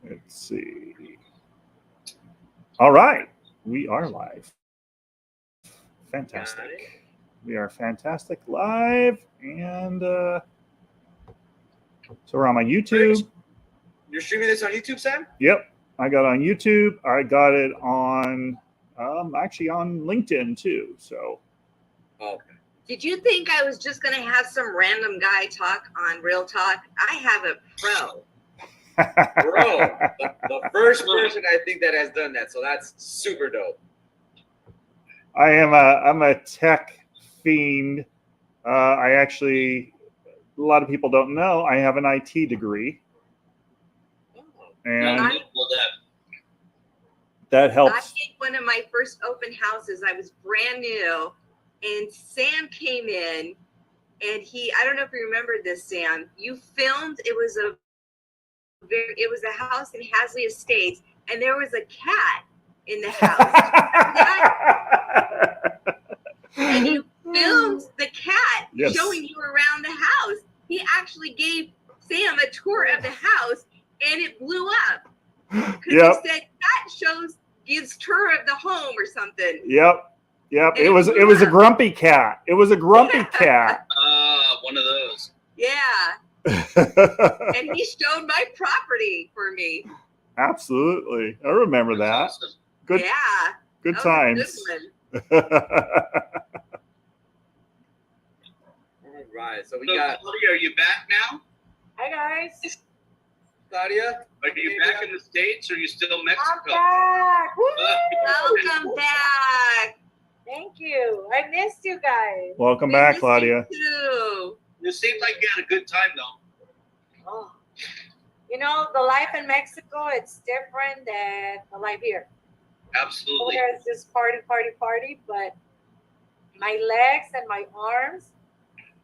Let's see. All right. We are live. Fantastic. We are fantastic live. And so we're on my YouTube. You're streaming this on YouTube, Sam? Yep. I got it on YouTube. I got it on actually on LinkedIn too. So. Okay. Did you think I was just going to have some random guy talk on Real Talk? I have a pro. Bro, the first person I think that has done that, so that's super dope. I'm a tech fiend. I actually, a lot of people don't know, I have an IT degree. And that helps. I think one of my first open houses, I was brand new, and Sam came in, and I don't know if you remember this, Sam. You filmed. It was a house in Hasley Estates, and there was a cat in the house. And you filmed the cat showing you around the house. He actually gave Sam a tour of the house, and it blew up. Because he said cat gives tour of the home or something. Yep. And it was a grumpy cat. It was a grumpy cat. One of those. Yeah. And he showed my property for me. Absolutely. I remember that. Awesome. Good. Yeah. Good that times. Was a good one. All right. So Claudia, are you back now? Hi, guys. Claudia? Are you back in the States or are you still Mexico? I'm back. Welcome back. Thank you. I missed you guys. Welcome back, Claudia. It seemed like you had a good time, though. Oh. You know, the life in Mexico, it's different than the life here. Absolutely. There's just party, but my legs and my arms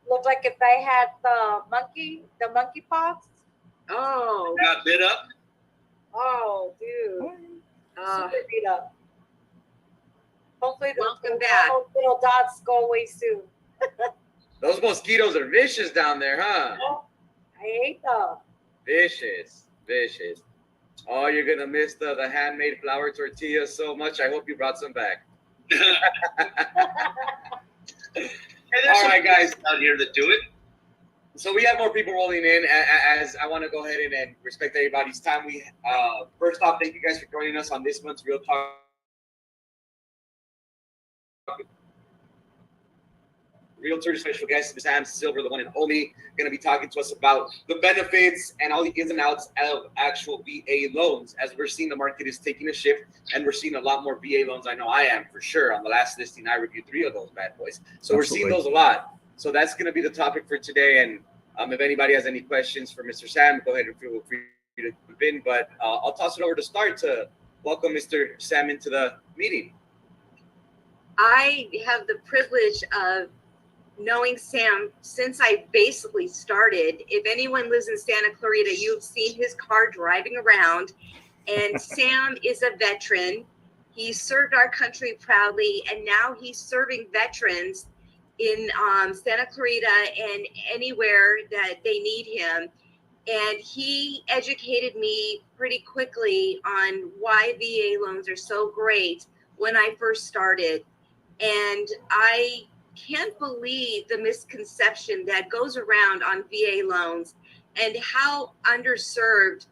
look like if I had the monkey pox. Oh. You got bit up? Oh, dude. Super beat up. Hopefully Welcome back. Little dots go away soon. Those mosquitoes are vicious down there, huh? Oh, I hate them. Vicious. Oh, you're going to miss the handmade flour tortillas so much. I hope you brought some back. All right, guys out here that do it. So we have more people rolling in. As I want to go ahead and respect everybody's time. We first off, thank you guys for joining us on this month's Real Talk. Realtor special guest, Sam Silver, the one and only, going to be talking to us about the benefits and all the ins and outs of actual VA loans. As we're seeing, the market is taking a shift, and we're seeing a lot more VA loans. I know I am for sure. On the last listing, I reviewed 3 of those bad boys. So We're seeing those a lot. So that's going to be the topic for today. And if anybody has any questions for Mr. Sam, go ahead and feel free to jump in. But I'll toss it over to Star to welcome Mr. Sam into the meeting. I have the privilege of knowing Sam since I basically started. If anyone lives in Santa Clarita, you've seen his car driving around. And Sam is a veteran. He served our country proudly, and now he's serving veterans in Santa Clarita and anywhere that they need him. And he educated me pretty quickly on why VA loans are so great when I first started. And I can't believe the misconception that goes around on VA loans and how underserved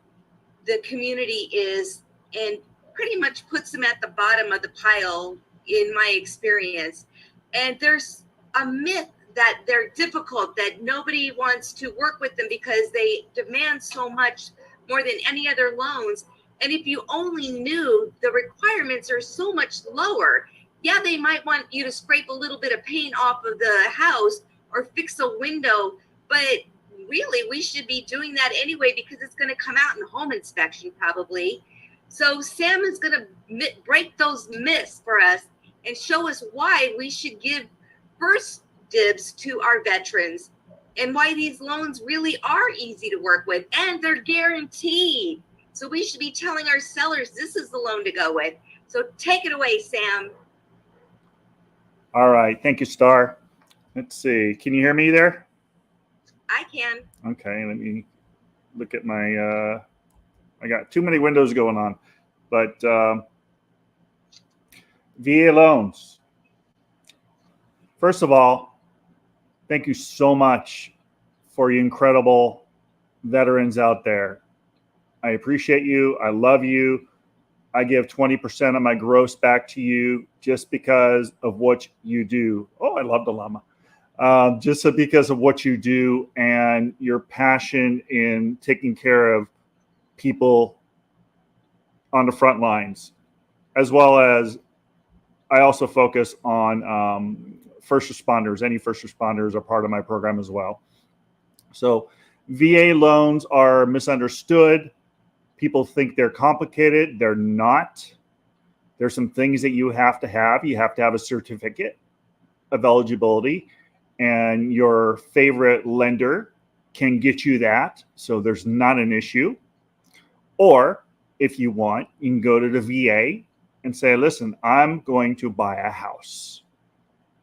the community is, and pretty much puts them at the bottom of the pile in my experience. And there's a myth that they're difficult, that nobody wants to work with them because they demand so much more than any other loans. And if you only knew, the requirements are so much lower. Yeah, they might want you to scrape a little bit of paint off of the house or fix a window, but really we should be doing that anyway because it's going to come out in home inspection probably. So Sam is going to break those myths for us and show us why we should give first dibs to our veterans and why these loans really are easy to work with and they're guaranteed. So we should be telling our sellers this is the loan to go with. So take it away, Sam. All right. Thank you, Star. Let's see. Can you hear me there? I can. Okay. Let me look at my I got too many windows going on. But VA loans. First of all, thank you so much for you incredible veterans out there. I appreciate you. I love you. I give 20% of my gross back to you just because of what you do. Oh, I love the llama. Just because of what you do and your passion in taking care of people on the front lines, as well as I also focus on first responders. Any first responders are part of my program as well. So VA loans are misunderstood. People think they're complicated. They're not. There's some things that you have to have. You have to have a certificate of eligibility, and your favorite lender can get you that. So there's not an issue. Or if you want, you can go to the VA and say, listen, I'm going to buy a house.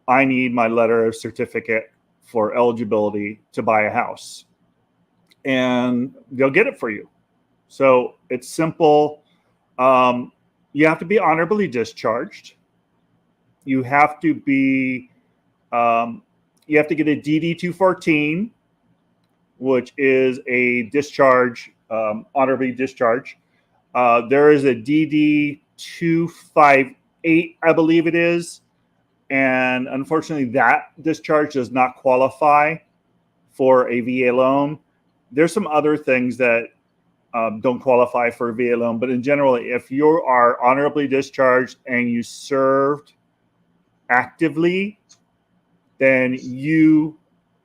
I need my letter of certificate for eligibility to buy a house. And they'll get it for you. So it's simple. You have to be honorably discharged. You have to be, you have to get a DD 214, which is a discharge, honorably discharge. There is a DD 258, I believe it is. And unfortunately, that discharge does not qualify for a VA loan. There's some other things that don't qualify for a VA loan, but in general, if you are honorably discharged and you served actively, then you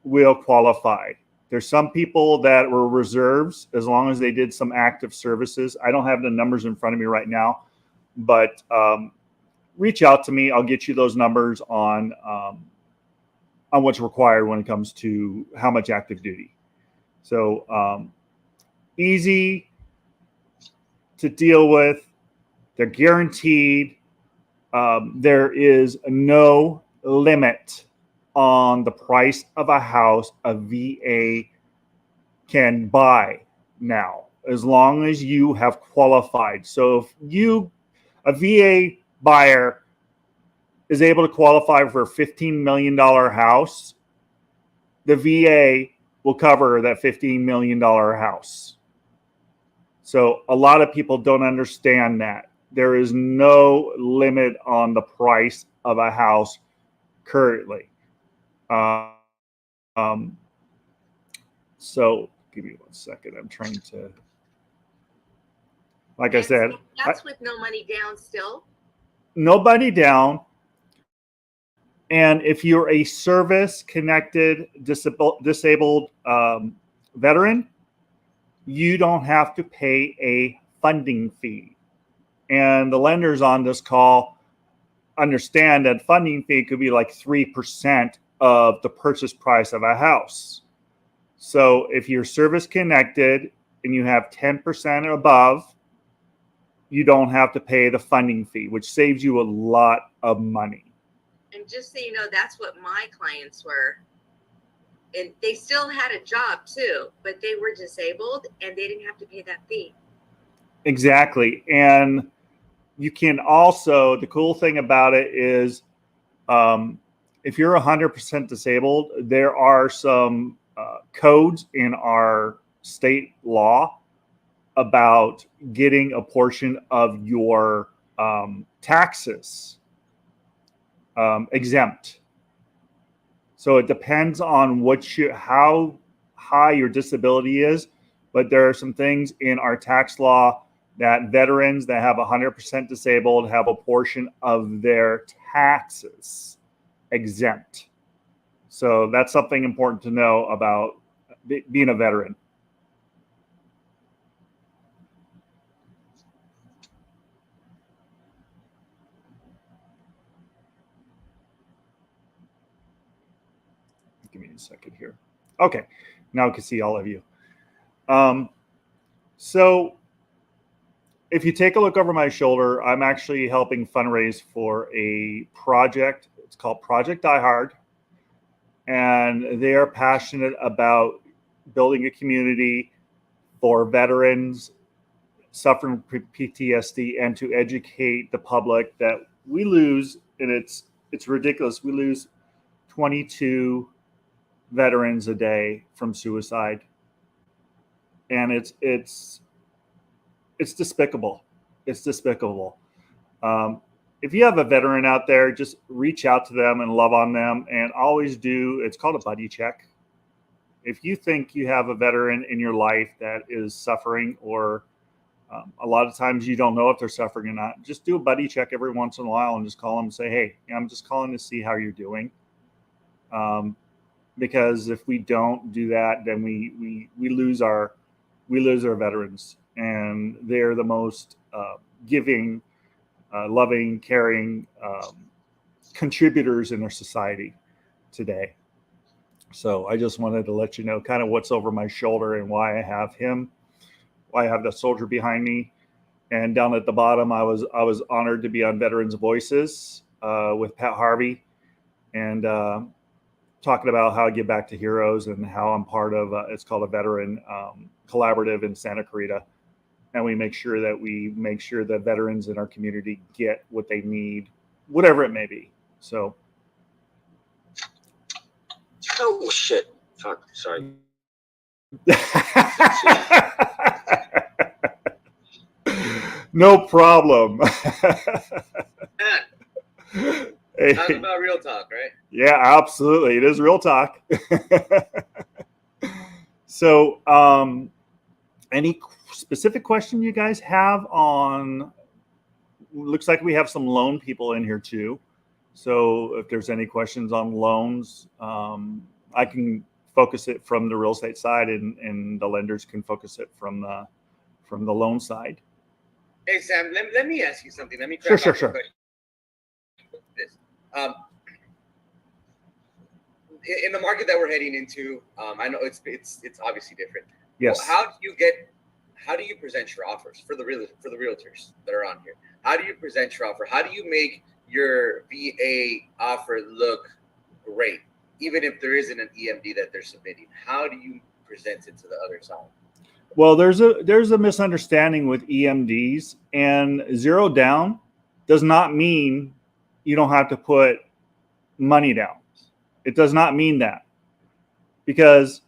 will qualify. There's some people that were reserves as long as they did some active services. I don't have the numbers in front of me right now, but reach out to me. I'll get you those numbers on what's required when it comes to how much active duty. So easy to deal with. They're guaranteed. There is no limit on the price of a house a VA can buy now, as long as you have qualified. So if a VA buyer is able to qualify for a $15 million house, the VA will cover that $15 million house. So a lot of people don't understand that. There is no limit on the price of a house currently. So give me 1 second. I'm trying to, like I said, that's with no money down still. No money down. And if you're a service-connected disabled veteran, you don't have to pay a funding fee. And the lenders on this call understand that funding fee could be like 3% of the purchase price of a house. So if you're service-connected and you have 10% or above, you don't have to pay the funding fee, which saves you a lot of money. And just so you know, that's what my clients were. And they still had a job too, but they were disabled and they didn't have to pay that fee. Exactly. And you can also, the cool thing about it is if you're 100% disabled, there are some codes in our state law about getting a portion of your taxes exempt. So it depends on how high your disability is, but there are some things in our tax law that veterans that have 100% disabled have a portion of their taxes exempt. So that's something important to know about being a veteran. Give me a second here. Okay, now I can see all of you. So if you take a look over my shoulder, I'm actually helping fundraise for a project. It's called Project Die Hard. And they are passionate about building a community for veterans suffering PTSD and to educate the public that we lose, and it's ridiculous. We lose 22 veterans a day from suicide, and it's despicable. It's despicable. If you have a veteran out there, just reach out to them and love on them, and always do. It's called a buddy check. If you think you have a veteran in your life that is suffering, or a lot of times you don't know if they're suffering or not, just do a buddy check every once in a while and just call them and say, hey, I'm just calling to see how you're doing. Because if we don't do that, then we lose our veterans, and they're the most giving, loving, caring contributors in our society today. So I just wanted to let you know kind of what's over my shoulder and why I have him, why I have that soldier behind me. And down at the bottom, I was honored to be on Veterans Voices with Pat Harvey, and talking about how I give back to heroes and how I'm part of it's called a veteran collaborative in Santa Clarita. And we make sure that veterans in our community get what they need, whatever it may be. So. Oh shit! Fuck. Sorry. No problem. Hey. Talk about real talk, right? Yeah, absolutely. It is real talk. So, any specific question you guys have on? Looks like we have some loan people in here too. So, if there's any questions on loans, I can focus it from the real estate side, and the lenders can focus it from the loan side. Hey Sam, let me ask you something. Let me sure. This. In the market that we're heading into, I know it's obviously different. Yes. Well, how do you present your offers for the realtors that are on here? How do you present your offer? How do you make your VA offer look great, even if there isn't an EMD that they're submitting? How do you present it to the other side? Well, there's a misunderstanding with EMDs, and zero down does not mean you don't have to put money down. It does not mean that, because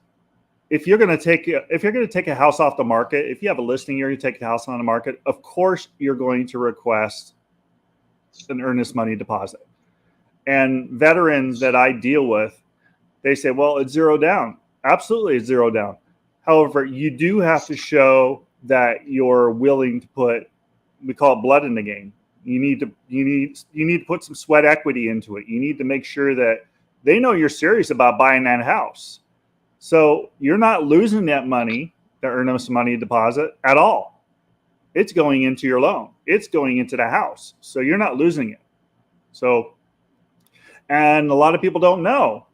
if you're going to take a house off the market, if you have a listing, you're going to take the house on the market, of course you're going to request an earnest money deposit. And veterans that I deal with, they say, well, it's zero down. Absolutely, it's zero down. However, you do have to show that you're willing to put, we call it blood in the game. You need to put some sweat equity into it. You need to make sure that they know you're serious about buying that house. So you're not losing that money, the earnest money deposit, at all. It's going into your loan. It's going into the house. So you're not losing it. So, and a lot of people don't know,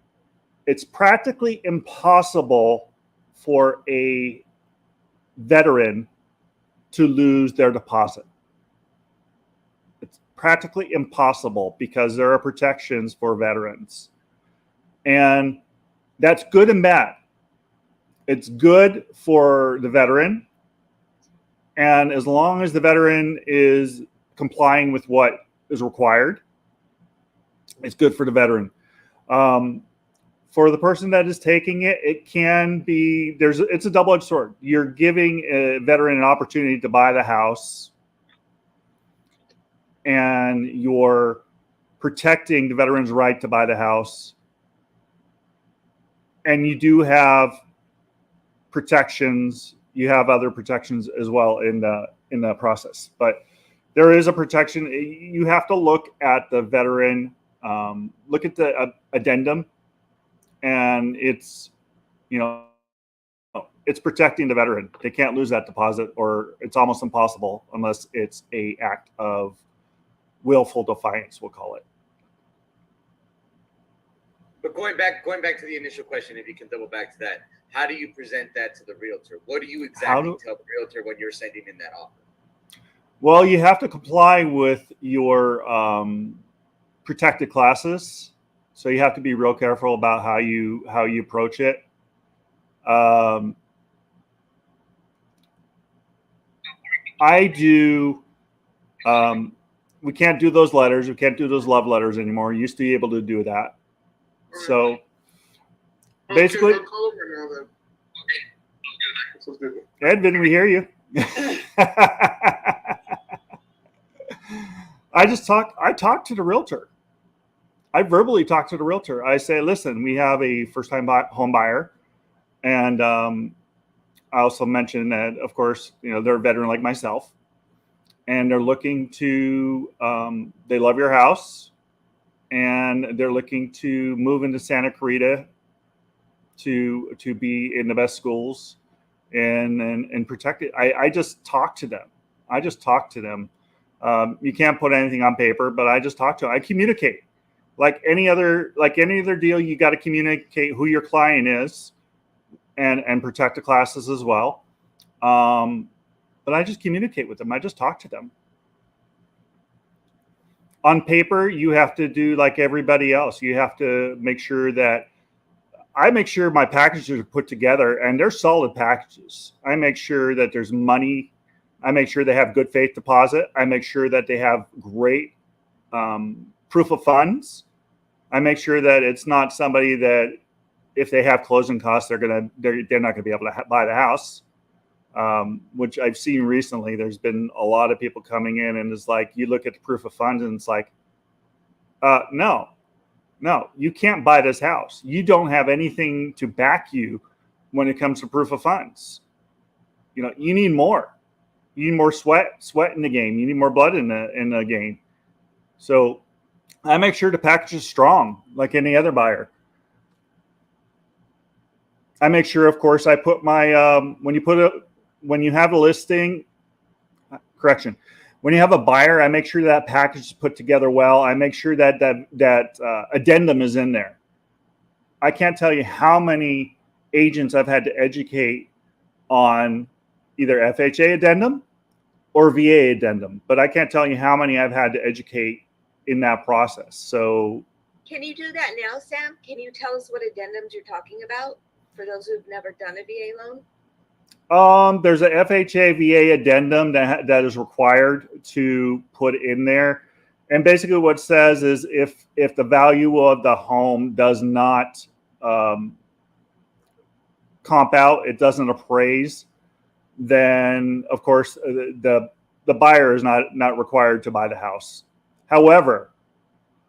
it's practically impossible for a veteran to lose their deposit. It's practically impossible because there are protections for veterans. And that's good and bad. It's good for the veteran, and as long as the veteran is complying with what is required, it's good for the veteran. For the person that is taking it, it can be, it's a double-edged sword. You're giving a veteran an opportunity to buy the house, and you're protecting the veteran's right to buy the house. And you do have protections. You have other protections as well in the process. But there is a protection. You have to look at the veteran, look at the addendum, and it's protecting the veteran. They can't lose that deposit, or it's almost impossible unless it's an act of willful defiance, we'll call it. But going back to the initial question, if you can double back to that, how do you present that to the realtor? What do you exactly tell the realtor when you're sending in that offer? Well, you have to comply with your protected classes, so you have to be real careful about how you approach it. I do. We can't do those letters. We can't do those love letters anymore. We used to be able to do that. So basically, I'll call over now then. Sounds good. Edvin, we hear you. I talk to the realtor. I verbally talk to the realtor. I say, listen, we have a first-time home buyer. And I also mentioned that, of course, they're a veteran like myself. And they're looking to, they love your house. And they're looking to move into Santa Clarita to be in the best schools and protect it. I just talk to them. You can't put anything on paper, but I just talk to them. I communicate. Like any other deal, you got to communicate who your client is and protect the classes as well. But I just communicate with them. I just talk to them. On paper, you have to do like everybody else. You have to make sure that I make sure my packages are put together and they're solid packages. I make sure that there's money. I make sure they have good faith deposit. I make sure that they have great proof of funds. I make sure that it's not somebody that if they have closing costs, they're not going to be able to buy the house. Which I've seen recently. There's been a lot of people coming in and it's like, you look at the proof of funds and it's like, no, you can't buy this house. You don't have anything to back you when it comes to proof of funds. You need more. You need more sweat in the game. You need more blood in the game. So I make sure the package is strong, like any other buyer. I make sure, of course, I put my when you have a listing, when you have a buyer, I make sure that package is put together well. I make sure that addendum is in there. I can't tell you how many agents I've had to educate on either FHA addendum or VA addendum, but I can't tell you how many I've had to educate in that process. So Can you do that now, Sam? Can you tell us what addendums you're talking about for those who've never done a VA loan? There's a FHA VA addendum that is required to put in there. And basically what it says is if the value of the home does not comp out, it doesn't appraise, then of course the buyer is not required to buy the house. However,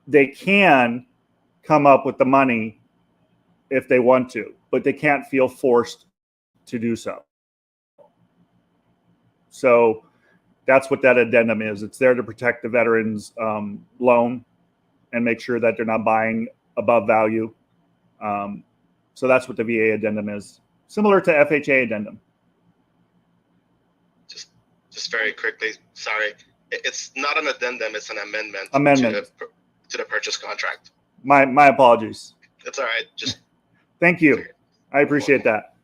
they can come up with the money if they want to, but they can't feel forced to do so. So that's what that addendum is. It's there to protect the veteran's loan and make sure that they're not buying above value. So that's what the VA addendum is, similar to FHA addendum. Just very quickly, sorry. It's not an addendum, it's an amendment. To the purchase contract. My apologies. That's all right. Just thank you. I appreciate that.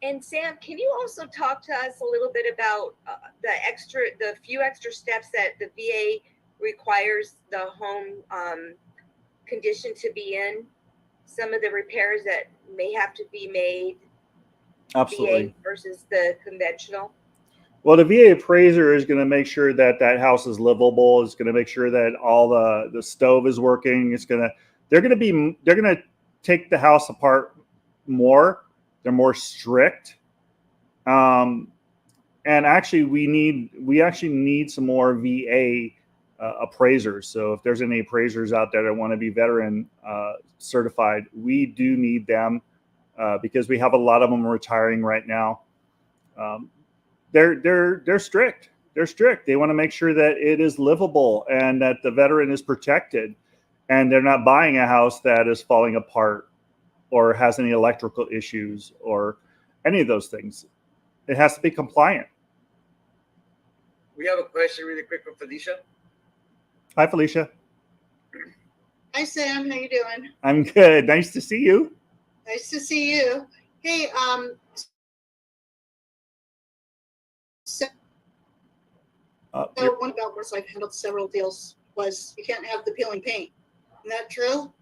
And Sam, can you also talk to us a little bit about the few extra steps that the VA requires the home condition to be in? Some of the repairs that may have to be made. Absolutely. VA versus the conventional. Well, the VA appraiser is going to make sure that that house is livable. It's going to make sure that all the stove is working. They're going to take the house apart more. They're more strict. And actually we actually need some more VA appraisers. So if there's any appraisers out there that want to be veteran certified, we do need them because we have a lot of them retiring right now. They're strict. They're strict. They want to make sure that it is livable and that the veteran is protected, and they're not buying a house that is falling apart or has any electrical issues or any of those things. It has to be compliant. We have a question really quick from Felicia. Hi, Felicia. Hi, Sam. How you doing? I'm good. Nice to see you. Nice to see you. Hey, so one about where I've handled several deals was you can't have the peeling paint. Isn't that true?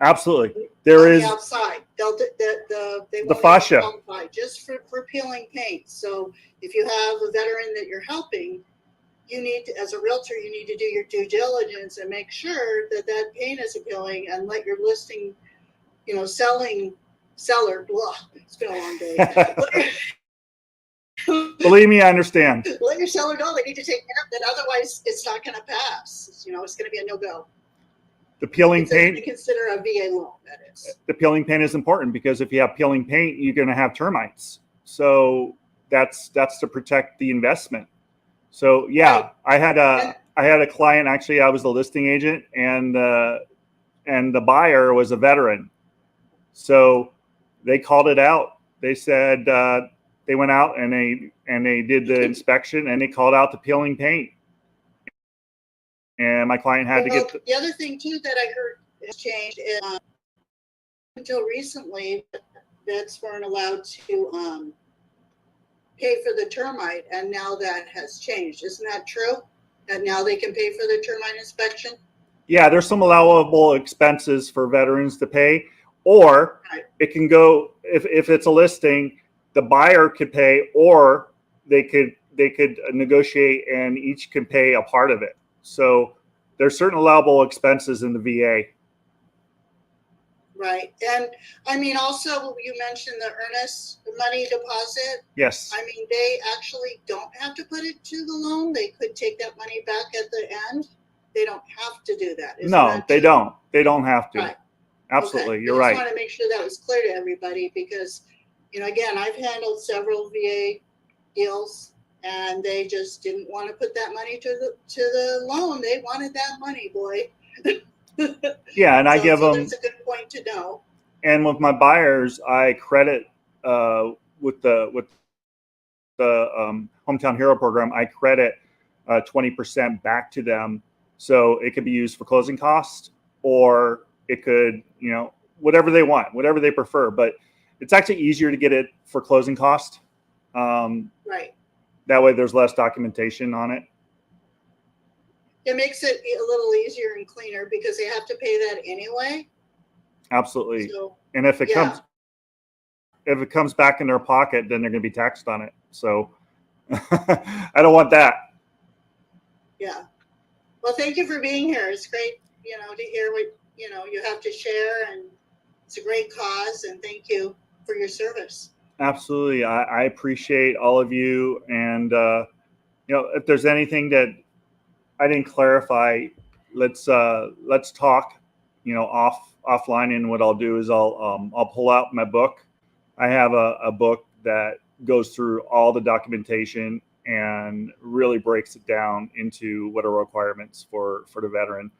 Absolutely. There on is the outside. They the won't fascia. qualify just for peeling paint. So if you have a veteran that you're helping, you need to, as a realtor, you need to do your due diligence and make sure that that paint is appealing, and let your listing, seller, blah, it's been a long day. Believe me, I understand. Let your seller know they need to take care of it. Otherwise, it's not going to pass. It's going to be a no-go. The peeling paint. To consider a VA loan, that is. The peeling paint is important because if you have peeling paint, you're going to have termites. So that's to protect the investment. So yeah, I had a client, actually. I was the listing agent, and the buyer was a veteran. So they called it out. They said they went out and they did the inspection, and they called out the peeling paint. And my client had to get the other thing too that I heard has changed is until recently, vets weren't allowed to pay for the termite, and now that has changed. Isn't that true? That now they can pay for the termite inspection? Yeah, there's some allowable expenses for veterans to pay, or it can go, if it's a listing, the buyer could pay, or they could negotiate and each can pay a part of it. So there's certain allowable expenses in the VA. Right. And I mean, also you mentioned the earnest money deposit. Yes. I mean, they actually don't have to put it to the loan. They could take that money back at the end. They don't have to do that. No, they don't. They don't have to. Right. Absolutely. Okay. You're right. I just want to make sure that was clear to everybody because, again, I've handled several VA deals, and they just didn't want to put that money to the loan. They wanted that money, boy. Yeah, and I give them. That's a good point to know. And with my buyers, I credit with the Hometown Hero program. I credit 20% back to them, so it could be used for closing costs, or it could, whatever they want, whatever they prefer. But it's actually easier to get it for closing cost. Right. That way, there's less documentation on it. It makes it a little easier and cleaner because they have to pay that anyway. Absolutely. So, and if it comes back in their pocket, then they're going to be taxed on it. So I don't want that. Yeah. Well, thank you for being here. It's great, to hear what, you have to share, and it's a great cause, and thank you for your service. Absolutely. I appreciate all of you. And, if there's anything that I didn't clarify, let's talk, offline. And what I'll do is I'll pull out my book. I have a book that goes through all the documentation and really breaks it down into what are requirements for the veteran.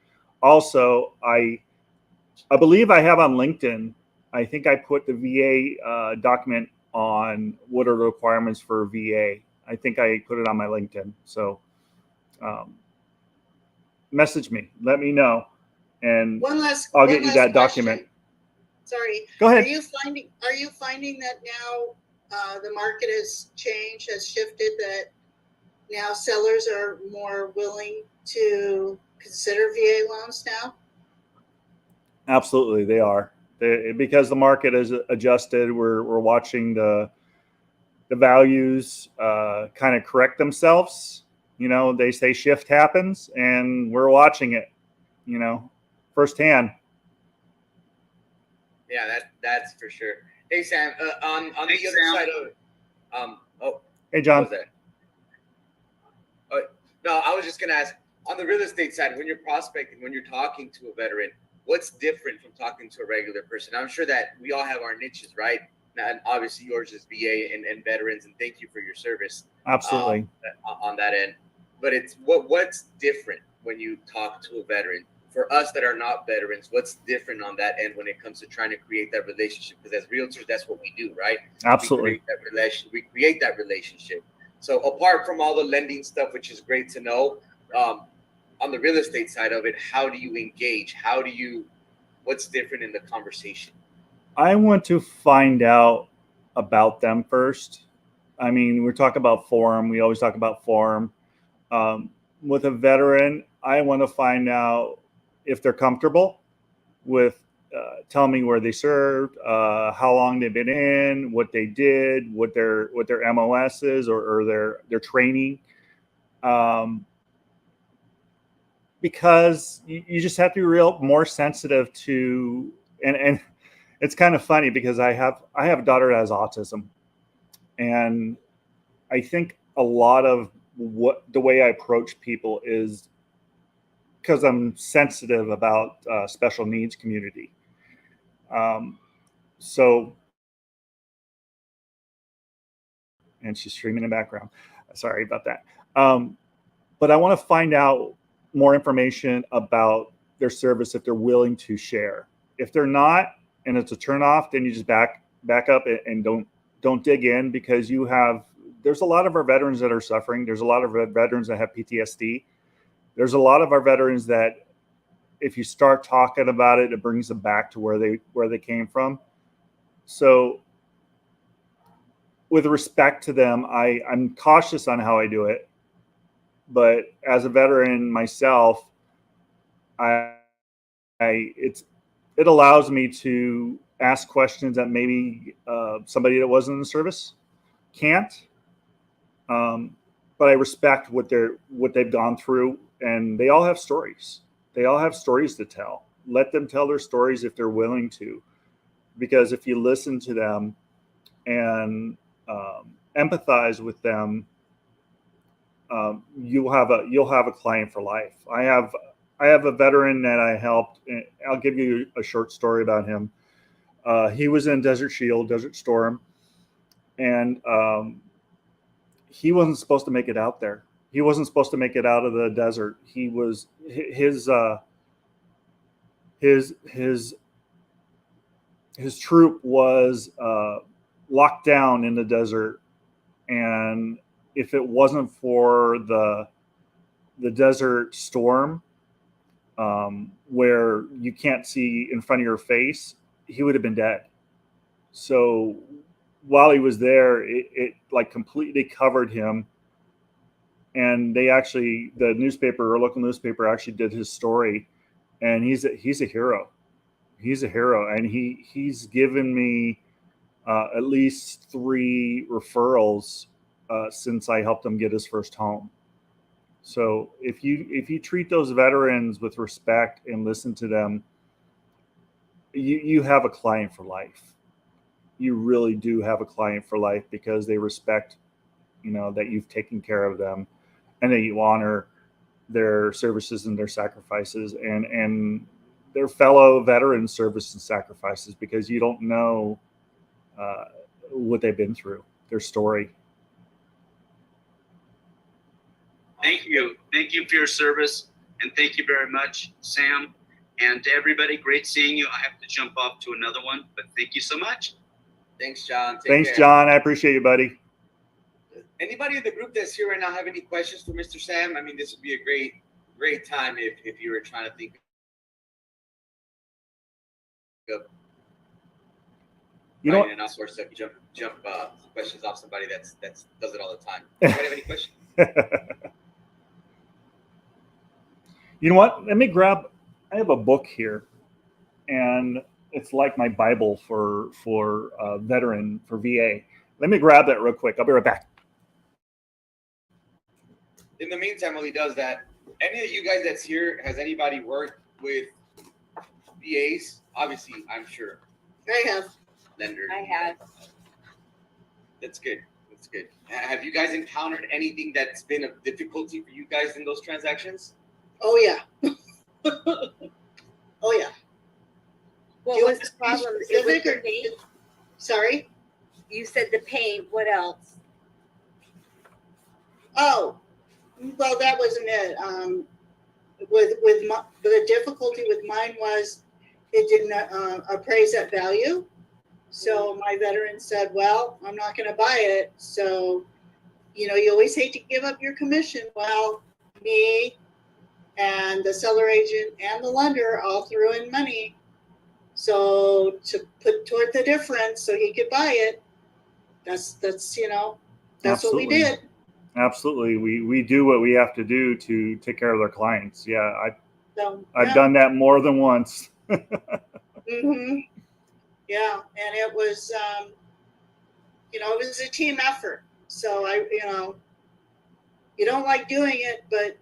Also, I believe I have on LinkedIn, I think I put the VA document on what are the requirements for VA. I think I put it on my LinkedIn. So message me, let me know, and I'll get you that document. Sorry. Go ahead. Are you finding that now the market has changed, has shifted, that now sellers are more willing to consider VA loans now? Absolutely, they are. Because the market has adjusted. We're watching the values kind of correct themselves. They say shift happens, and we're watching it, firsthand. Yeah, that's for sure. Hey, Sam, on the other side of hey, John. What was that? Oh, no, I was just gonna ask, on the real estate side, when you're prospecting, when you're talking to a veteran, what's different from talking to a regular person? I'm sure that we all have our niches, right? And obviously yours is VA and veterans, and thank you for your service. Absolutely. On that end. But it's what's different when you talk to a veteran? For us that are not veterans, what's different on that end when it comes to trying to create that relationship? Because as realtors, that's what we do, right? Absolutely. We create that relationship. So apart from all the lending stuff, which is great to know, on the real estate side of it, how do you engage? What's different in the conversation? I want to find out about them first. I mean, we're talking about form. We always talk about form. With a veteran, I want to find out if they're comfortable with tell me where they served, how long they've been in, what they did, what their MOS is, or their training. Because you just have to be more sensitive to, and it's kind of funny because I have a daughter that has autism, and I think a lot of the way I approach people is because I'm sensitive about special needs community. So, and she's streaming in the background. Sorry about that. But I want to find out more information about their service if they're willing to share. If they're not, and it's a turnoff, then you just back up and don't dig in, because there's a lot of our veterans that are suffering. There's a lot of our veterans that have PTSD. There's a lot of our veterans that, if you start talking about it, it brings them back to where they came from. So, with respect to them, I'm cautious on how I do it. But as a veteran myself, it allows me to ask questions that maybe somebody that wasn't in the service can't. But I respect what they've gone through, and they all have stories. They all have stories to tell. Let them tell their stories if they're willing to, because if you listen to them and empathize with them, you'll have a client for life. I have a veteran that I helped. I'll give you a short story about him. He was in Desert Storm, and he wasn't supposed to make it out there. He wasn't supposed to make it out of the desert. He was his troop was locked down in the desert, and if it wasn't for the Desert Storm, where you can't see in front of your face, he would have been dead. So while he was there, it like completely covered him. And the local newspaper actually did his story, and he's a hero. He's a hero, and he's given me at least 3 referrals since I helped him get his first home. So if you treat those veterans with respect and listen to them, you have a client for life. You really do have a client for life, because they respect, that you've taken care of them, and that you honor their services and their sacrifices, and their fellow veterans' service and sacrifices, because you don't know what they've been through, their story. Thank you. Thank you for your service, and thank you very much, Sam. And to everybody, great seeing you. I have to jump off to another one, but thank you so much. Thanks, John. Thanks, John. I appreciate you, buddy. Anybody in the group that's here right now have any questions for Mr. Sam? I mean, this would be a great time if you were trying to think of and all sorts of stuff. You jump questions off somebody that does it all the time. Anybody have any questions? You know what? I have a book here, and it's like my Bible for veteran, for VA. Let me grab that real quick. I'll be right back. In the meantime, while he does that, any of you guys that's here, has anybody worked with VAs? Obviously, I'm sure. I have. Lenders. I have. That's good. That's good. Have you guys encountered anything that's been a difficulty for you guys in those transactions? Oh, yeah. Oh, yeah. What was the problem? It was the pain? Sorry? You said the pain. What else? Oh, well, that wasn't it. The difficulty with mine was it didn't appraise at value. So my veteran said, well, I'm not going to buy it. So, you always hate to give up your commission. Well, me and the seller agent and the lender all threw in money. So to put toward the difference so he could buy it, that's what we did. Absolutely. We do what we have to do to take care of their clients. Yeah. I've Yeah. done that more than once. Mm-hmm. Yeah, and it was, it was a team effort. So you don't like doing it, but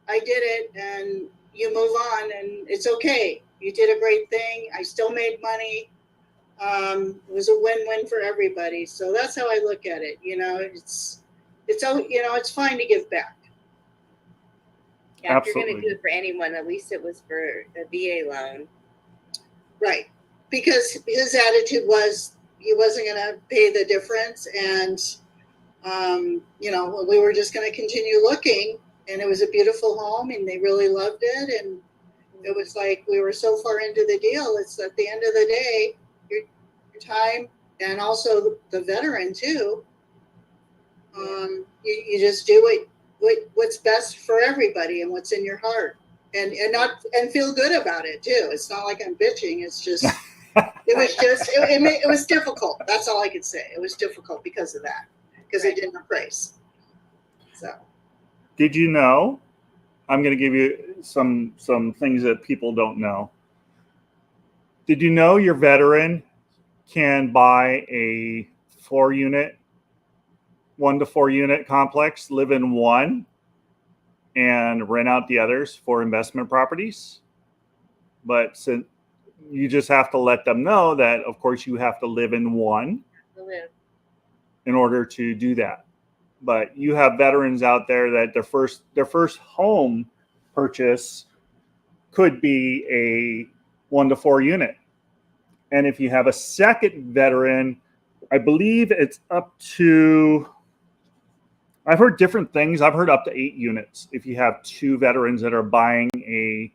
I did it, and you move on, and it's okay. You did a great thing. I still made money. It was a win-win for everybody. So that's how I look at it. It's fine to give back. Yeah, Absolutely. if you're going to do it for anyone, at least it was for a VA loan. Right. Because his attitude was he wasn't going to pay the difference. And, we were just going to continue looking. And it was a beautiful home, and they really loved it. And it was like we were so far into the deal. It's at the end of the day, your time, and also the veteran too. You just do what's best for everybody and what's in your heart, and feel good about it too. It's not like I'm bitching. It's just it was difficult. That's all I could say. It was difficult because of that, because it didn't appraise. So, did you know? I'm going to give you some things that people don't know. Did you know your veteran can buy a 1 to 4 unit complex, live in one, and rent out the others for investment properties? But since you just have to let them know that, of course, you have to live in one in order to do that. But you have veterans out there that their first home purchase could be a 1 to 4 unit. And if you have a second veteran, I believe it's up to, I've heard different things. I've heard up to 8 units if you have 2 veterans that are buying a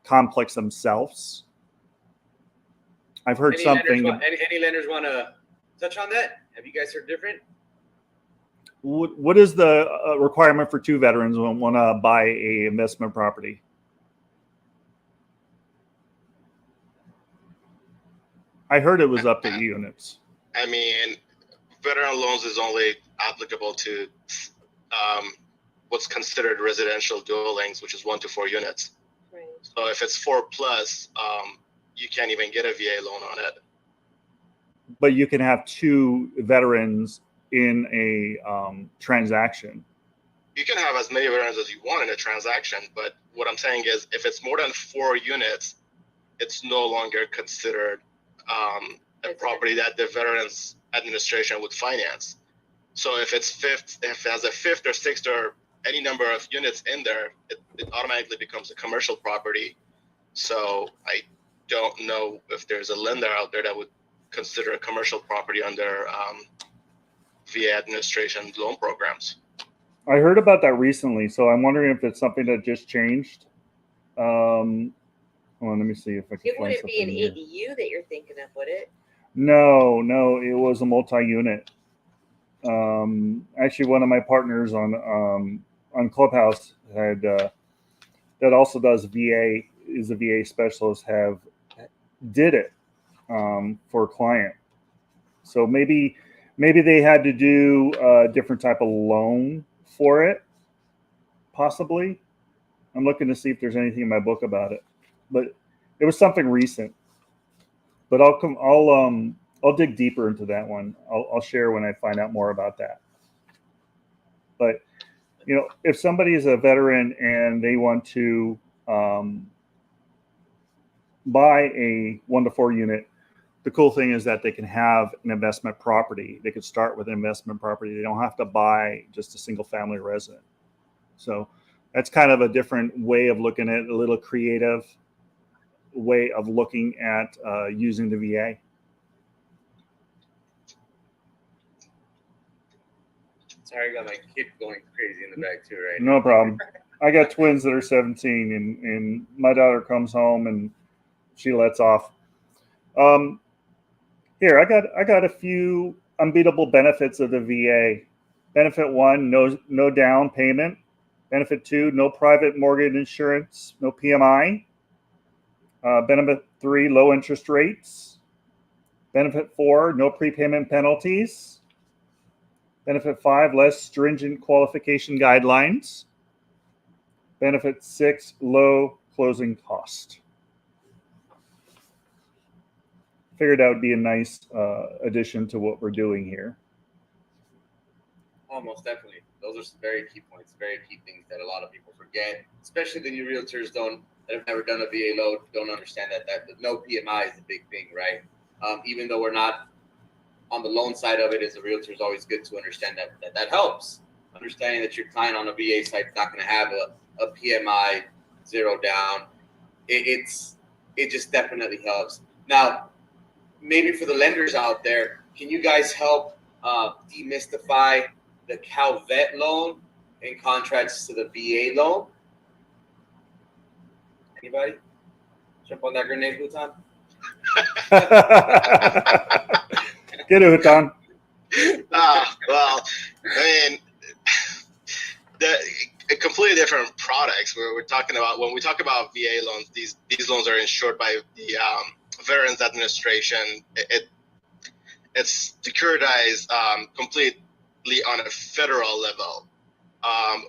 complex themselves. I've heard something. Any lenders want to touch on that? Have you guys heard different? What is the requirement for 2 veterans who want to buy a investment property? I heard it was up to 8 units. I mean, veteran loans is only applicable to what's considered residential dwellings, which is 1 to 4 units. Right. So if it's 4 plus, you can't even get a VA loan on it. But you can have 2 veterans in a transaction. You can have as many veterans as you want in a transaction, but what I'm saying is if it's more than 4 units, it's no longer considered a property that the Veterans Administration would finance. So if it has a 5th or 6th or any number of units in there, it automatically becomes a commercial property. So I don't know if there's a lender out there that would consider a commercial property under VA administration loan programs. I heard about that recently, so I'm wondering if it's something that just changed. Hold on, let me see if I can find something. It wouldn't be an ADU that you're thinking of, would it? No, it was a multi-unit. Actually, one of my partners on Clubhouse had that also does VA, is a VA specialist, did it for a client. So maybe they had to do a different type of loan for it, possibly. I'm looking to see if there's anything in my book about it, but it was something recent. But I'll dig deeper into that one. I'll share when I find out more about that. But if somebody is a veteran and they want to buy a 1 to 4 unit, the cool thing is that they can have an investment property. They could start with an investment property. They don't have to buy just a single family resident. So that's kind of a different way of looking at it, a little creative way of looking at using the VA. Sorry, I got my kid going crazy in the back too, right? No problem. I got twins that are 17, and my daughter comes home and she lets off. Here, I got a few unbeatable benefits of the VA. Benefit 1, no down payment. Benefit 2, no private mortgage insurance, no PMI. Benefit 3, low interest rates. Benefit 4, no prepayment penalties. Benefit 5, less stringent qualification guidelines. Benefit 6, low closing cost. figured that would be a nice addition to what we're doing here. Almost definitely. Those are some very key points, very key things that a lot of people forget, especially the new realtors that have never done a VA loan, don't understand that no PMI is the big thing, right? Even though we're not on the loan side of it, as a realtor, is always good to understand that helps. Understanding that your client on a VA side is not going to have a PMI 0 down. It just definitely helps. Now, maybe for the lenders out there, can you guys help demystify the CalVet loan in contrast to the VA loan? Anybody? Jump on that grenade, Bhutan? Get it, Hutan. Well, I mean, the completely different products. We're talking about when we talk about VA loans. These loans are insured by the Veterans Administration. It's securitized completely on a federal level.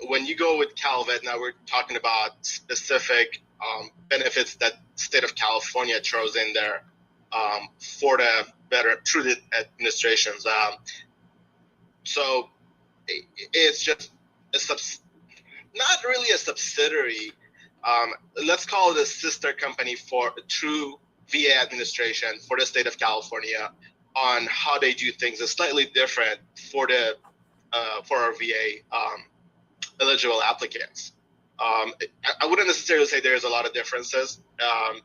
When you go with CalVet, now we're talking about specific benefits that state of California throws in there for the through the administrations. So it's just not really a subsidiary. Let's call it a sister company through VA administration for the state of California on how they do things. Is slightly different for our VA eligible applicants. I wouldn't necessarily say there's a lot of differences. I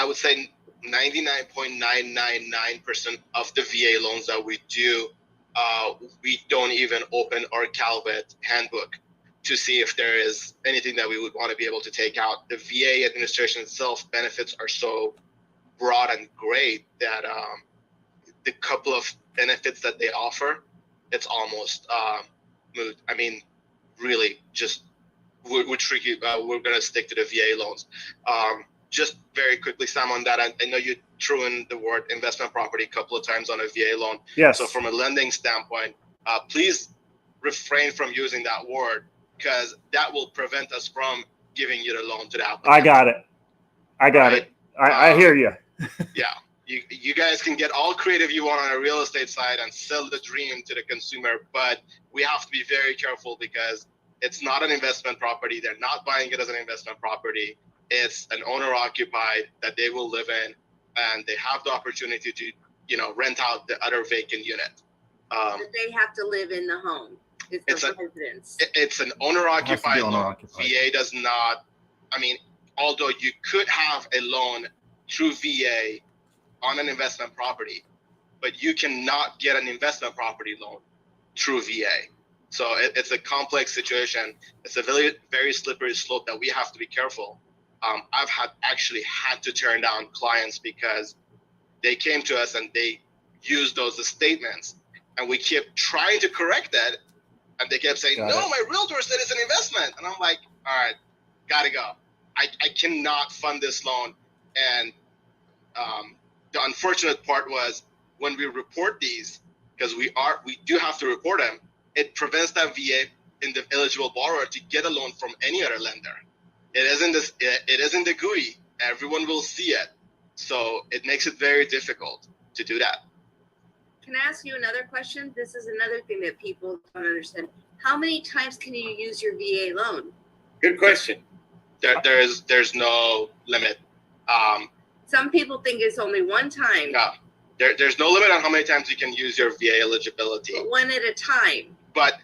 would say 99.999% of the VA loans that we do, we don't even open our CalVet handbook to see if there is anything that we would want to be able to take out. The VA administration itself benefits are so broad and great that the couple of benefits that they offer, it's almost moot. I mean, really, just we're tricky. We're going to stick to the VA loans. Just very quickly, Sam, on that, I know you threw in the word investment property a couple of times on a VA loan. Yes. So from a lending standpoint, please refrain from using that word because that will prevent us from giving you the loan to the applicant. I got it. I hear you. Yeah. You guys can get all creative you want on a real estate side and sell the dream to the consumer, but we have to be very careful because it's not an investment property. They're not buying it as an investment property. It's an owner occupied that they will live in, and they have the opportunity to, rent out the other vacant unit. But they have to live in the home. It's a residence. It's an owner occupied loan. VA does not. Although you could have a loan through VA on an investment property, but you cannot get an investment property loan through VA. So it's a complex situation. It's a very, very slippery slope that we have to be careful. I've actually had to turn down clients because they came to us and they used those as statements, and we kept trying to correct that, and they kept saying, my realtor said it's an investment. And I'm like, all right, gotta go. I cannot fund this loan. And the unfortunate part was when we report these, because we do have to report them, it prevents that VA in the eligible borrower to get a loan from any other lender. It isn't the GUI. Everyone will see it. So it makes it very difficult to do that. Can I ask you another question? This is another thing that people don't understand. How many times can you use your VA loan? Good question. There's no limit. Some people think it's only one time. No, there's no limit on how many times you can use your VA eligibility. But one at a time. But,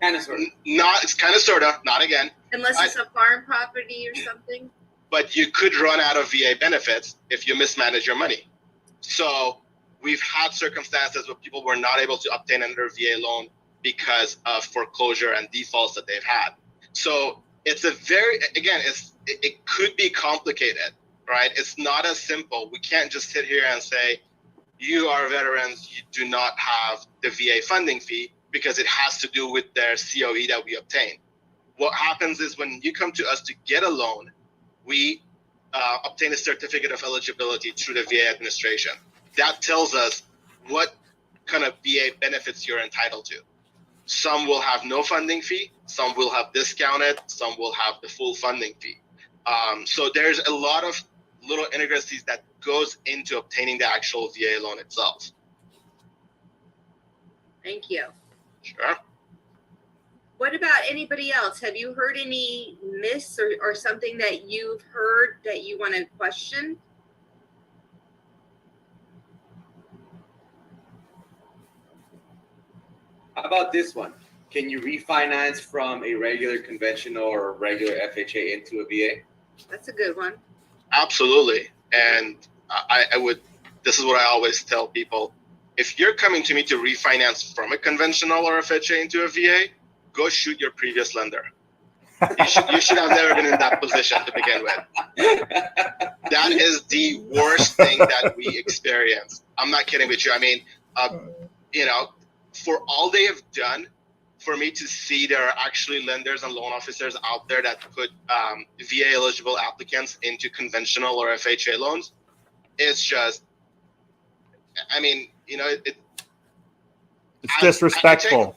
kind of sort of. It's kind of sort of, not again. Unless it's a farm property or something. But you could run out of VA benefits if you mismanage your money. So we've had circumstances where people were not able to obtain another VA loan because of foreclosure and defaults that they've had. So it's it could be complicated, right? It's not as simple. We can't just sit here and say, you are veterans, you do not have the VA funding fee, because it has to do with their COE that we obtain. What happens is when you come to us to get a loan, we obtain a certificate of eligibility through the VA administration. That tells us what kind of VA benefits you're entitled to. Some will have no funding fee, some will have discounted, some will have the full funding fee. So there's a lot of little intricacies that goes into obtaining the actual VA loan itself. Thank you. Sure. What about anybody else? Have you heard any myths or something that you've heard that you want to question? How about this one? Can you refinance from a regular conventional or regular FHA into a VA? That's a good one. Absolutely. And I would, this is what I always tell people. If you're coming to me to refinance from a conventional or FHA into a VA, go shoot your previous lender. You should have never been in that position to begin with. That is the worst thing that we experience. I'm not kidding with you. I mean, you know, for all they have done, for me to see there are actually lenders and loan officers out there that put VA eligible applicants into conventional or FHA loans, it's just, I mean, you know, it's disrespectful.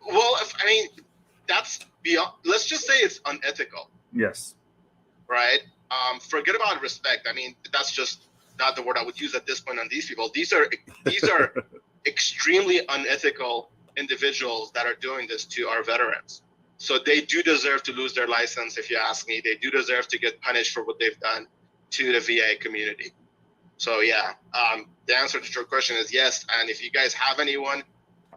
I mean, that's beyond, let's just say it's unethical. Yes. Right? Forget about respect. I mean, that's just not the word I would use at this point on these people. These are extremely unethical individuals that are doing this to our veterans. So they do deserve to lose their license, if you ask me. They do deserve to get punished for what they've done to the VA community. So yeah, the answer to your question is yes. And if you guys have anyone,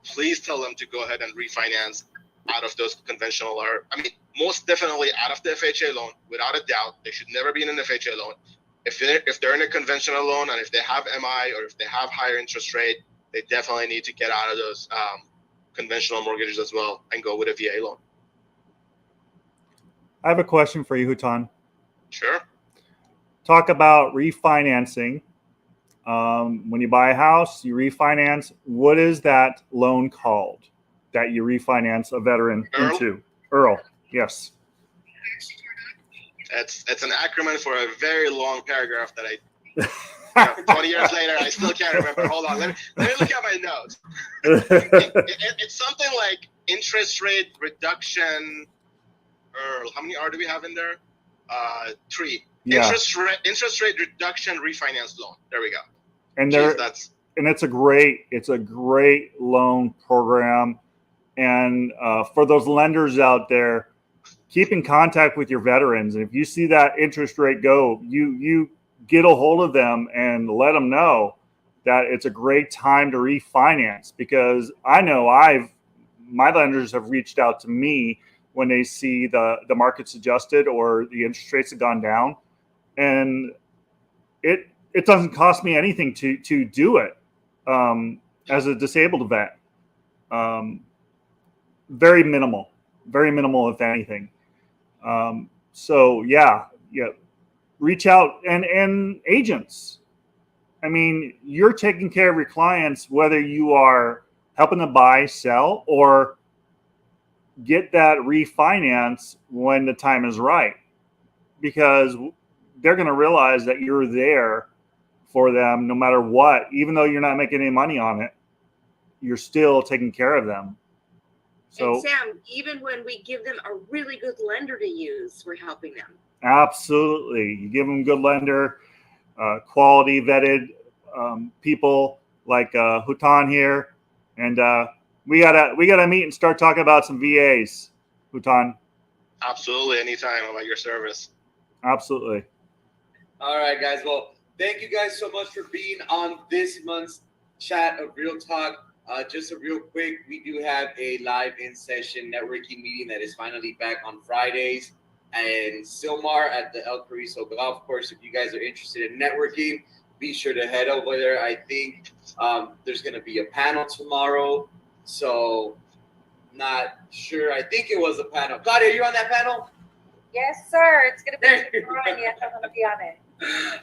please tell them to go ahead and refinance out of those conventional, or I mean, most definitely out of the FHA loan, without a doubt. They should never be in an FHA loan. If they're in a conventional loan and if they have MI or if they have higher interest rate, they definitely need to get out of those conventional mortgages as well and go with a VA loan. I have a question for you, Hutan. Sure. Talk about refinancing. When you buy a house, you refinance. What is that loan called that you refinance a veteran into? Earl. Yes. It's an acronym for a very long paragraph that I 20 years later, I still can't remember. Hold on. Let me look at my notes. It's something like interest rate reduction. Earl, how many R do we have in there? 3. Yeah. Interest rate reduction refinance loan. There we go. And it's a great loan program. And for those lenders out there, keep in contact with your veterans. And if you see that interest rate go, you get a hold of them and let them know that it's a great time to refinance, because I know my lenders have reached out to me when they see the market's adjusted or the interest rates have gone down, and it doesn't cost me anything to do it as a disabled vet. Very minimal, if anything. So yeah. Reach out and agents. I mean, you're taking care of your clients, whether you are helping them buy, sell, or get that refinance when the time is right, because they're going to realize that you're there for them no matter what. Even though you're not making any money on it, you're still taking care of them. So, and Sam, even when we give them a really good lender to use, we're helping them. Absolutely. You give them good lender, quality vetted people like Hutan here. And we gotta meet and start talking about some VAs, Hutan. Absolutely. Anytime. About your service. Absolutely. All right, guys. Well, thank you guys so much for being on this month's chat of Real Talk. Just a real quick, we do have a live in-session networking meeting that is finally back on Fridays and Silmar at the El Carrizo Golf Course. If you guys are interested in networking, be sure to head over there. I think there's going to be a panel tomorrow, so not sure. I think it was a panel. Claudia, are you on that panel? Yes, sir. It's going to be fun. Yes, I'm going to be on it.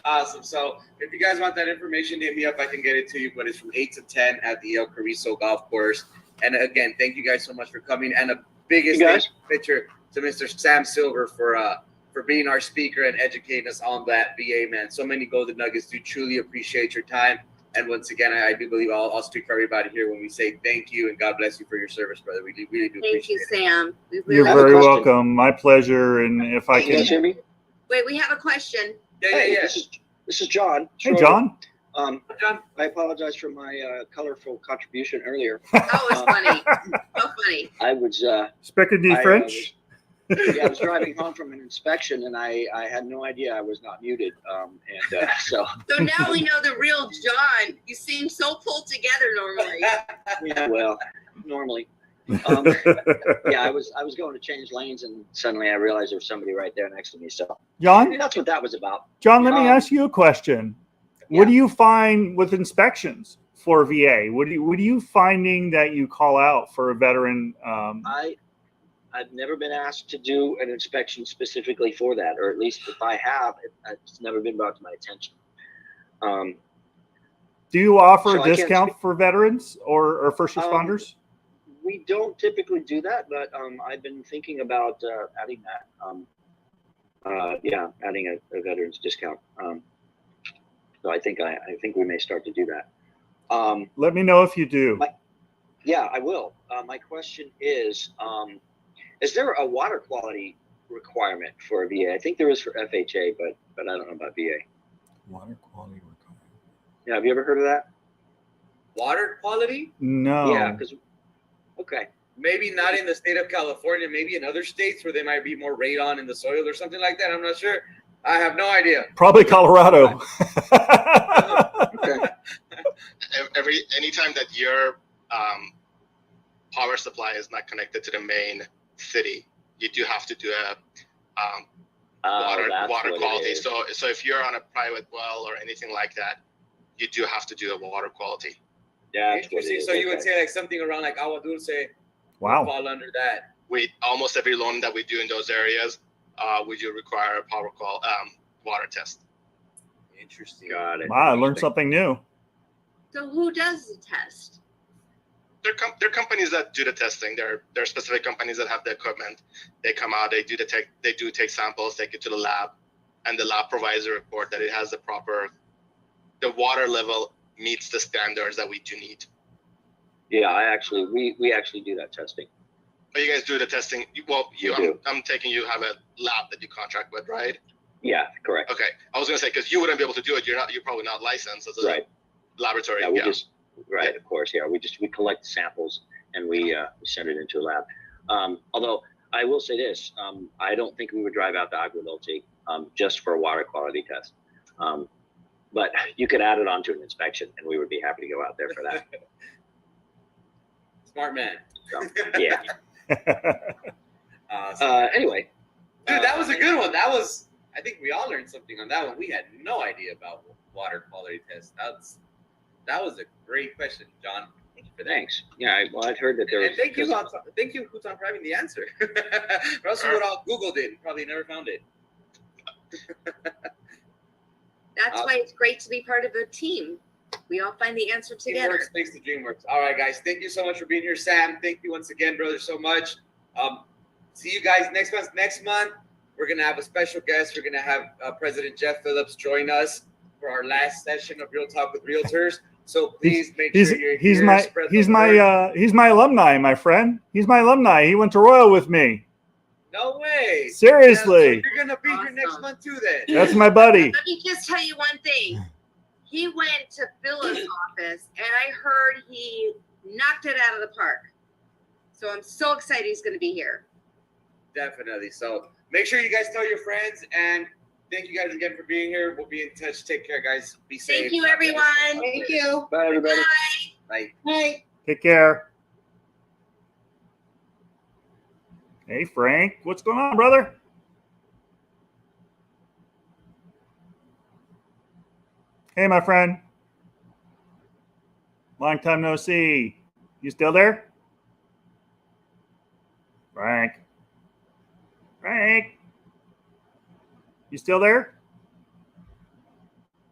Awesome. So if you guys want that information, hit me up. I can get it to you, but it's from 8 to 10 at the El Carrizo Golf Course. And again, thank you guys so much for coming. And the biggest picture to Mr. Sam Silver for being our speaker and educating us on that VA, man. So many golden nuggets. Do truly appreciate your time. And once again, I do believe I'll speak for everybody here when we say thank you and God bless you for your service, brother. We really do appreciate it. Thank you, Sam. You're very welcome. My pleasure. And if I Can you guys hear me? Wait, we have a question. Hey, this is John. Hey, John. John. I apologize for my colorful contribution earlier. Oh, it's funny. So funny. I was Speaking the French. I was driving home from an inspection, and I had no idea I was not muted. So now we know the real John. You seem so pulled together normally. yeah, well, normally. Yeah, I was going to change lanes, and suddenly I realized there was somebody right there next to me. So John, that's what that was about. John, let me ask you a question. Yeah. What do you find with inspections for VA? What are you finding that you call out for a veteran? I've never been asked to do an inspection specifically for that, or at least if I have, it's never been brought to my attention. Do you offer So a discount for veterans or first responders? We don't typically do that, but I've been thinking about adding that. Adding a veterans discount. So I think we may start to do that. Let me know if you do. Yeah, I will. My question is there a water quality requirement for a VA? I think there is for FHA, but I don't know about VA. Water quality requirement. Yeah, have you ever heard of that? Water quality? No. Yeah, because okay. Maybe not in the state of California, maybe in other states where they might be more radon in the soil or something like that. I'm not sure. I have no idea. Probably Colorado. Okay. Anytime that your power supply is not connected to the main city, you do have to do a water quality. So if you're on a private well or anything like that, you do have to do a water quality. Yeah. Interesting. So you would say like something around like agua dulce Wow. would fall under that. We almost every loan that we do in those areas, we do require a water test. Interesting. Got it. Wow, I learned something new. So who does the test? They're companies that do the testing. There are specific companies that have the equipment. They come out, they do take samples, take it to the lab, and the lab provides a report that it has the water level meets the standards that we do need. Yeah, we actually do that testing. But you guys do the testing. Well, I'm taking you have a lab that you contract with, right? Yeah, correct. Okay, I was gonna say because you wouldn't be able to do it. You're probably not licensed as a laboratory. Yeah, of course. Yeah, we collect samples and we send it into a lab. Although I will say this, I don't think we would drive out to Agua Dulce just for a water quality test. But you could add it onto an inspection, and we would be happy to go out there for that. Smart man. So, yeah. Anyway, dude, that was a good one. I think we all learned something on that one. We had no idea about water quality tests. That was a great question, John. Thank you for that. Thanks. Yeah, I'd heard that there was. And thank you, Hutan, for having the answer. Or else we would all Googled it and probably never found it. That's why it's great to be part of a team. We all find the answer together. Teamwork makes the dream work. All right, guys. Thank you so much for being here, Sam. Thank you once again, brother, so much. See you guys next month. Next month, we're going to have a special guest. We're going to have President Jeff Phillips join us for our last session of Real Talk with Realtors. So please make sure you're here. He's my alumni, my friend. He's my alumni. He went to Royal with me. No way. Seriously. Yeah, so you're going to be here next month too then. That's my buddy. Let me just tell you one thing. He went to Phil's office and I heard he knocked it out of the park. So I'm so excited he's going to be here. Definitely. So make sure you guys tell your friends, and thank you guys again for being here. We'll be in touch. Take care, guys. Be safe. Thank you, everyone. Thank you. Bye, everybody. Bye. Bye. Bye. Take care. Hey, Frank. What's going on, brother? Hey, my friend. Long time no see. You still there? Frank. Frank. You still there?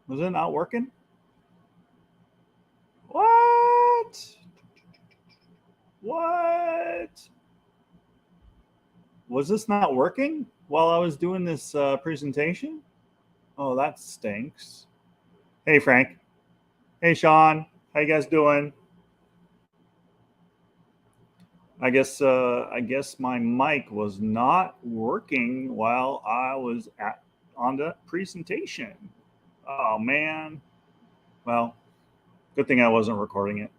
Was it not working? What? What? Was this not working while I was doing this presentation? Oh, that stinks. Hey, Frank. Hey, Sean. How you guys doing? I guess my mic was not working while I was on the presentation. Oh man. Well, good thing I wasn't recording it.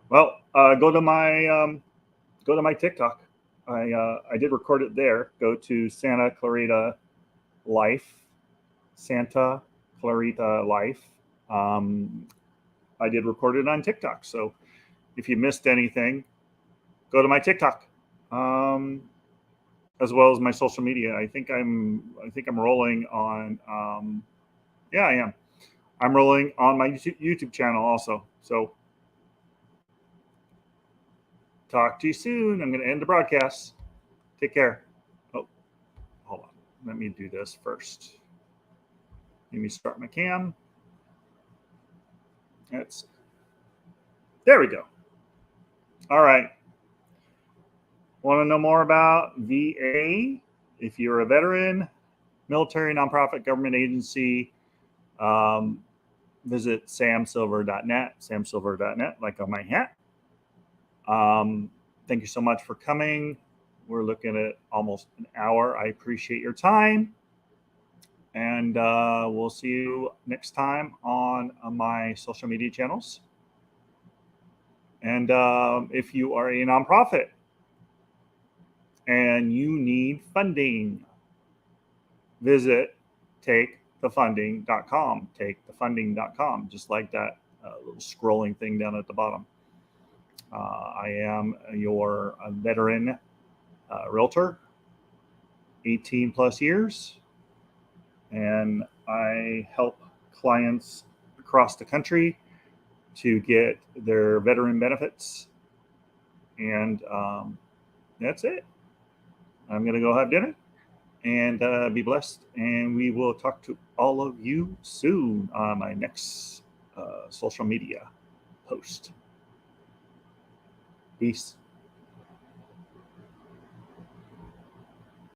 Well, go to my TikTok. I did record it there. Go to Santa Clarita Life. Santa Clarita Life. I did record it on TikTok. So if you missed anything, go to my TikTok, as well as my social media. I think I'm rolling on. Yeah, I am. I'm rolling on my YouTube channel also. So talk to you soon. I'm going to end the broadcast. Take care. Oh, hold on. Let me do this first. Let me start my cam. There we go. All right. Want to know more about VA? If you're a veteran, military, nonprofit, government agency, visit samsilver.net, samsilver.net, like on my hat. Thank you so much for coming. We're looking at almost an hour. I appreciate your time. And we'll see you next time on my social media channels. And if you are a nonprofit and you need funding, visit takethefunding.com, takethefunding.com, just like that little scrolling thing down at the bottom. I am your veteran realtor, 18 plus years, and I help clients across the country to get their veteran benefits. And that's it. I'm going to go have dinner and be blessed. And we will talk to all of you soon on my next social media post. Peace.